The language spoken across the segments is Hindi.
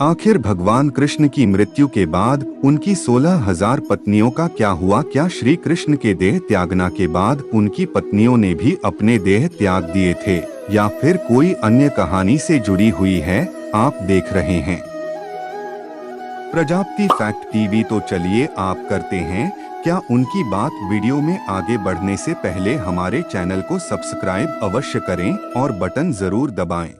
आखिर भगवान कृष्ण की मृत्यु के बाद उनकी 16,000 पत्नियों का क्या हुआ? क्या श्री कृष्ण के देह त्यागना के बाद उनकी पत्नियों ने भी अपने देह त्याग दिए थे, या फिर कोई अन्य कहानी से जुड़ी हुई है? आप देख रहे हैं प्रजापति फैक्ट टीवी। तो चलिए आप करते हैं क्या उनकी बात। वीडियो में आगे बढ़ने से पहले हमारे चैनल को सब्सक्राइब अवश्य करें और बटन जरूर दबाएं।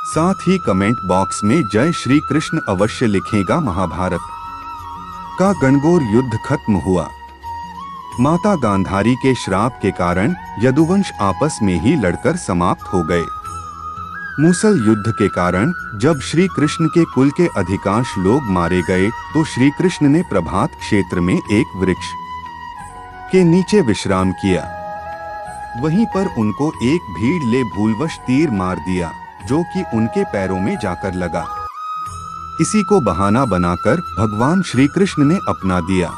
साथ ही कमेंट बॉक्स में जय श्री कृष्ण अवश्य लिखेगा। महाभारत का गणगौर युद्ध खत्म हुआ। माता गांधारी के श्राप के कारण यदुवंश आपस में ही लड़कर समाप्त हो गए। मूसल युद्ध के कारण जब श्री कृष्ण के कुल के अधिकांश लोग मारे गए तो श्री कृष्ण ने प्रभात क्षेत्र में एक वृक्ष के नीचे विश्राम किया। वहीं पर उनको एक भीड़ ले भूलवश तीर मार दिया जो कि उनके पैरों में जाकर लगा। इसी को बहाना बनाकर भगवान श्री कृष्ण ने अपना दिया।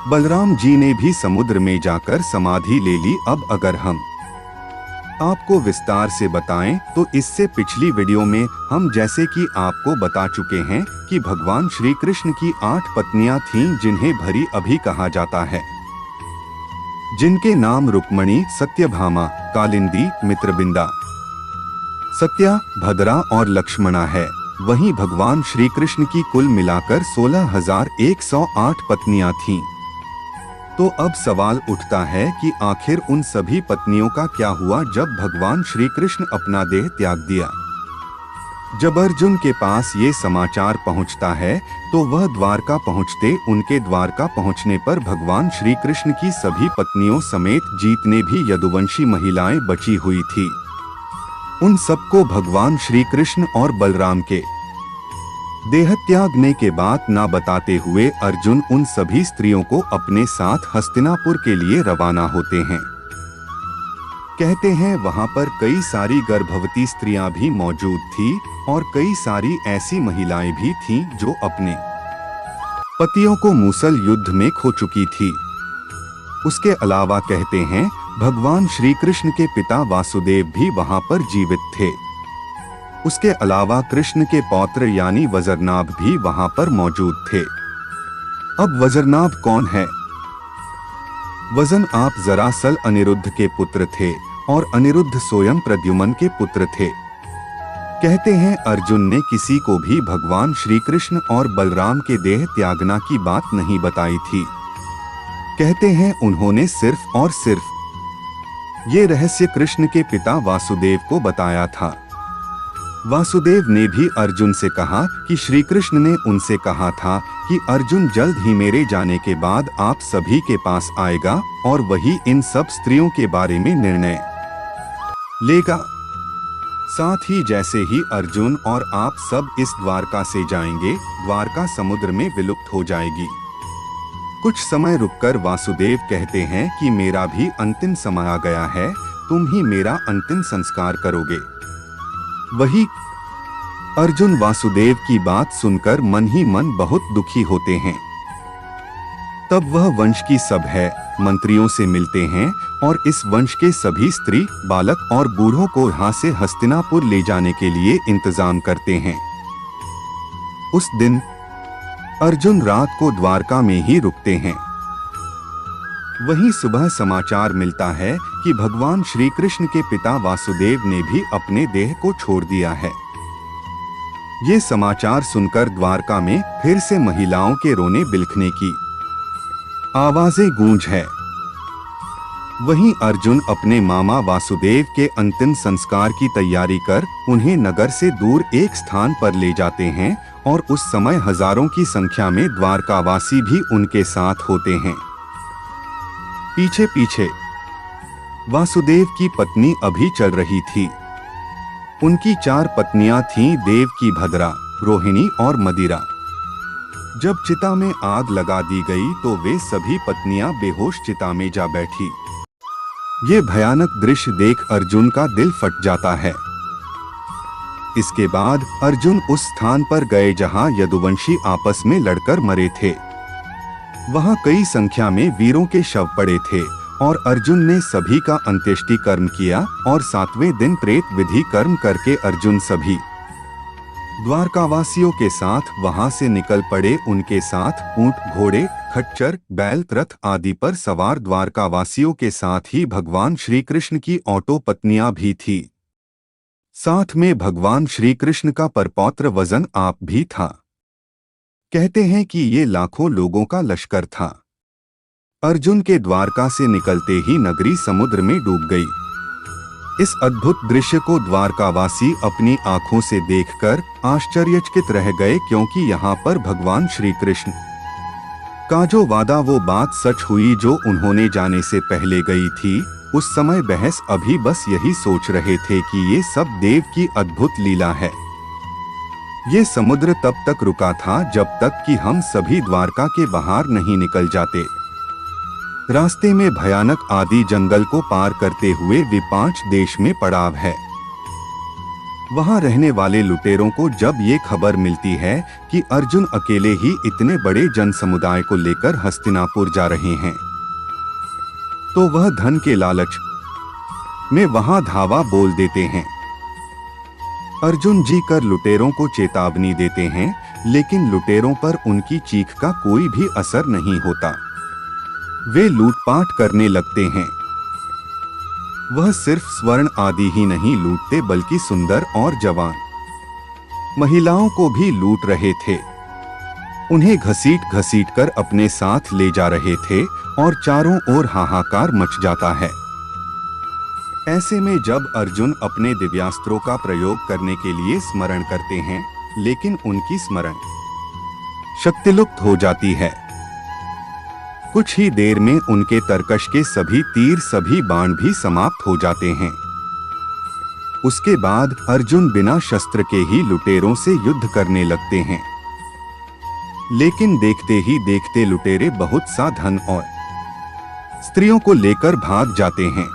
बलराम जी ने भी समुद्र में जाकर समाधि ले ली। अब अगर हम आपको विस्तार से बताएं तो इससे पिछली वीडियो में हम जैसे कि आपको बता चुके हैं कि भगवान श्री कृष्ण की 8 पत्नियां थीं जिन्हें भरी अभी कहा जाता है, जिनके नाम रुक्मणी, सत्यभामा, कालिंदी, मित्रबिंदा, सत्या, भद्रा और लक्ष्मणा है। वहीं भगवान श्री कृष्ण की कुल मिलाकर 16,108 पत्नियां थीं। तो अब सवाल उठता है कि आखिर उन सभी पत्नियों का क्या हुआ जब भगवान श्री कृष्ण अपना देह त्याग दिया। जब अर्जुन के पास ये समाचार पहुंचता है तो वह द्वारका पहुंचते उनके द्वारका पहुंचने पर भगवान श्री कृष्ण की सभी पत्नियों समेत जितने भी यदुवंशी महिलाएं बची हुई थी उन सबको भगवान श्री कृष्ण और बलराम के देह त्यागने के बाद न बताते हुए अर्जुन उन सभी स्त्रियों को अपने साथ हस्तिनापुर के लिए रवाना होते हैं। कहते हैं वहां पर कई सारी गर्भवती स्त्रियां भी मौजूद थी और कई सारी ऐसी महिलाएं भी थीं जो अपने पतियों को मूसल युद्ध में खो चुकी थी। उसके अलावा कहते हैं भगवान श्री कृष्ण के पिता वासुदेव भी वहां पर जीवित थे। उसके अलावा कृष्ण के पौत्र यानी वज्रनाभ भी वहां पर मौजूद थे। अब वज्रनाभ कौन है? वज्रनाभ जरासल अनिरुद्ध के पुत्र थे और अनिरुद्ध स्वयं प्रद्युम्न के पुत्र थे। कहते हैं अर्जुन ने किसी को भी भगवान श्री कृष्ण और बलराम के देह त्यागना की बात नहीं बताई थी। कहते हैं उन्होंने सिर्फ और सिर्फ ये रहस्य कृष्ण के पिता वासुदेव को बताया था। वासुदेव ने भी अर्जुन से कहा कि श्री कृष्ण ने उनसे कहा था कि अर्जुन जल्द ही मेरे जाने के बाद आप सभी के पास आएगा और वही इन सब स्त्रियों के बारे में निर्णय लेगा। साथ ही जैसे ही अर्जुन और आप सब इस द्वारका से जाएंगे, द्वारका समुद्र में विलुप्त हो जाएगी। कुछ समय रुककर वासुदेव कहते हैं कि मेरा भी अंतिम समय आ गया है, तुम ही मेरा अंतिम संस्कार करोगे। वही अर्जुन वासुदेव की बात सुनकर मन ही मन बहुत दुखी होते हैं। तब वह वंश की सब है मंत्रियों से मिलते हैं और इस वंश के सभी स्त्री, बालक और बूढ़ों को यहाँ से हस्तिनापुर ले जाने के लिए इंतजाम करते हैं। उस दिन अर्जुन रात को द्वारका में ही रुकते हैं। वहीं सुबह समाचार मिलता है कि भगवान श्री कृष्ण के पिता वासुदेव ने भी अपने देह को छोड़ दिया है। ये समाचार सुनकर द्वारका में फिर से महिलाओं के रोने बिलखने की आवाजें गूंज है। वहीं अर्जुन अपने मामा वासुदेव के अंतिम संस्कार की तैयारी कर उन्हें नगर से दूर एक स्थान पर ले जाते हैं और उस समय हजारों की संख्या में द्वारकावासी भी उनके साथ होते हैं। पीछे पीछे वासुदेव की पत्नी अभी चल रही थी। उनकी 4 पत्नियां थीं, देवकी, भद्रा, रोहिणी और मदिरा। जब चिता में आग लगा दी गई तो वे सभी पत्नियां बेहोश चिता में जा बैठी। ये भयानक दृश्य देख अर्जुन का दिल फट जाता है। इसके बाद अर्जुन उस स्थान पर गए जहां यदुवंशी आपस में लड़कर मरे थे। वहां कई संख्या में वीरों के शव पड़े थे और अर्जुन ने सभी का अंत्येष्टि कर्म किया और 7वें दिन प्रेत विधि कर्म करके अर्जुन सभी द्वारकावासियों के साथ वहां से निकल पड़े। उनके साथ ऊंट, घोड़े, खच्चर, बैल, रथ आदि पर सवार द्वारकावासियों के साथ ही भगवान श्री कृष्ण की ऑटो पत्नियां भी थी। साथ में भगवान श्री कृष्ण का परपौत्र वजन आप भी था। कहते हैं कि ये लाखों लोगों का लश्कर था। अर्जुन के द्वारका से निकलते ही नगरी समुद्र में डूब गई। इस अद्भुत दृश्य को द्वारकावासी अपनी आंखों से देखकर आश्चर्यचकित रह गए, क्योंकि यहाँ पर भगवान श्री कृष्ण का जो वादा वो बात सच हुई जो उन्होंने जाने से पहले गई थी। उस समय बहस अभी बस यही सोच रहे थे कि ये सब देव की अद्भुत लीला है। ये समुद्र तब तक रुका था जब तक कि हम सभी द्वारका के बाहर नहीं निकल जाते। रास्ते में भयानक आदि जंगल को पार करते हुए विपांच देश में पड़ाव है। वहां रहने वाले लुटेरों को जब ये खबर मिलती है कि अर्जुन अकेले ही इतने बड़े जन समुदाय को लेकर हस्तिनापुर जा रहे हैं, तो वह धन के लालच में वहां धावा बोल देते हैं। अर्जुन जी कर लुटेरों को चेतावनी देते हैं, लेकिन लुटेरों पर उनकी चीख का कोई भी असर नहीं होता। वे लूटपाट करने लगते हैं। वह सिर्फ स्वर्ण आदि ही नहीं लूटते, बल्कि सुंदर और जवान महिलाओं को भी लूट रहे थे। उन्हें घसीट घसीट कर अपने साथ ले जा रहे थे और चारों ओर हाहाकार मच जाता है। ऐसे में जब अर्जुन अपने दिव्यास्त्रों का प्रयोग करने के लिए स्मरण करते हैं, लेकिन उनकी स्मरण शक्ति लुप्त हो जाती है। कुछ ही देर में उनके तरकश के सभी तीर, सभी बाण भी समाप्त हो जाते हैं। उसके बाद अर्जुन बिना शस्त्र के ही लुटेरों से युद्ध करने लगते हैं। लेकिन देखते ही देखते लुटेरे बहुत सा धन और स्त्रियों को लेकर भाग जाते हैं।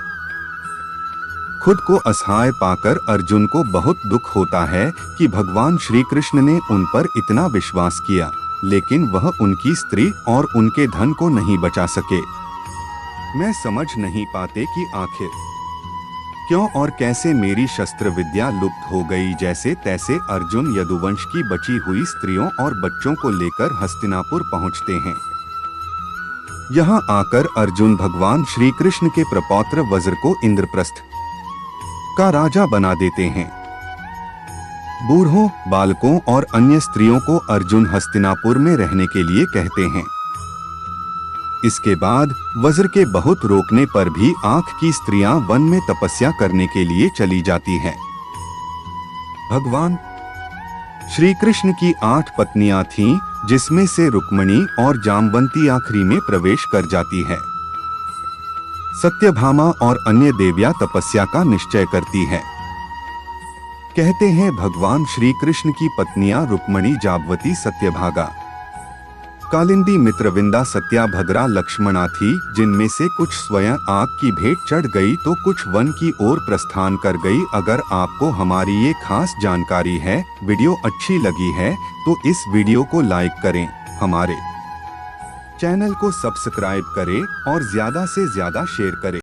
खुद को असहाय पाकर अर्जुन को बहुत दुख होता है कि भगवान श्री कृष्ण ने उन पर इतना विश्वास किया, लेकिन वह उनकी स्त्री और उनके धन को नहीं बचा सके। मैं समझ नहीं पाते कि आखिर क्यों और कैसे मेरी शस्त्र विद्या लुप्त हो गई। जैसे तैसे अर्जुन यदुवंश की बची हुई स्त्रियों और बच्चों को लेकर हस्तिनापुर पहुंचते हैं। यहाँ आकर अर्जुन भगवान श्री कृष्ण के प्रपौत्र वज्र को इंद्रप्रस्थ का राजा बना देते हैं। बूढ़ों, बालकों और अन्य स्त्रियों को अर्जुन हस्तिनापुर में रहने के लिए कहते हैं। इसके बाद वज्र के बहुत रोकने पर भी आंख की स्त्रियां वन में तपस्या करने के लिए चली जाती हैं। भगवान श्री कृष्ण की 8 पत्नियां थीं, जिसमें से रुक्मिणी और जामवंती आखिरी में प्रवेश कर जाती है। सत्यभामा और अन्य देवियां तपस्या का निश्चय करती है। कहते हैं भगवान श्री कृष्ण की पत्नियां रुक्मिणी, जाम्बवती, सत्यभागा, कालिंदी, मित्रविंदा, सत्याभद्रा, लक्ष्मणा थी, जिनमें से कुछ स्वयं आग की भेंट चढ़ गई तो कुछ वन की ओर प्रस्थान कर गई। अगर आपको हमारी ये खास जानकारी है, वीडियो अच्छी लगी है तो इस वीडियो को लाइक करें, हमारे चैनल को सब्सक्राइब करें और ज्यादा से ज्यादा शेयर करें।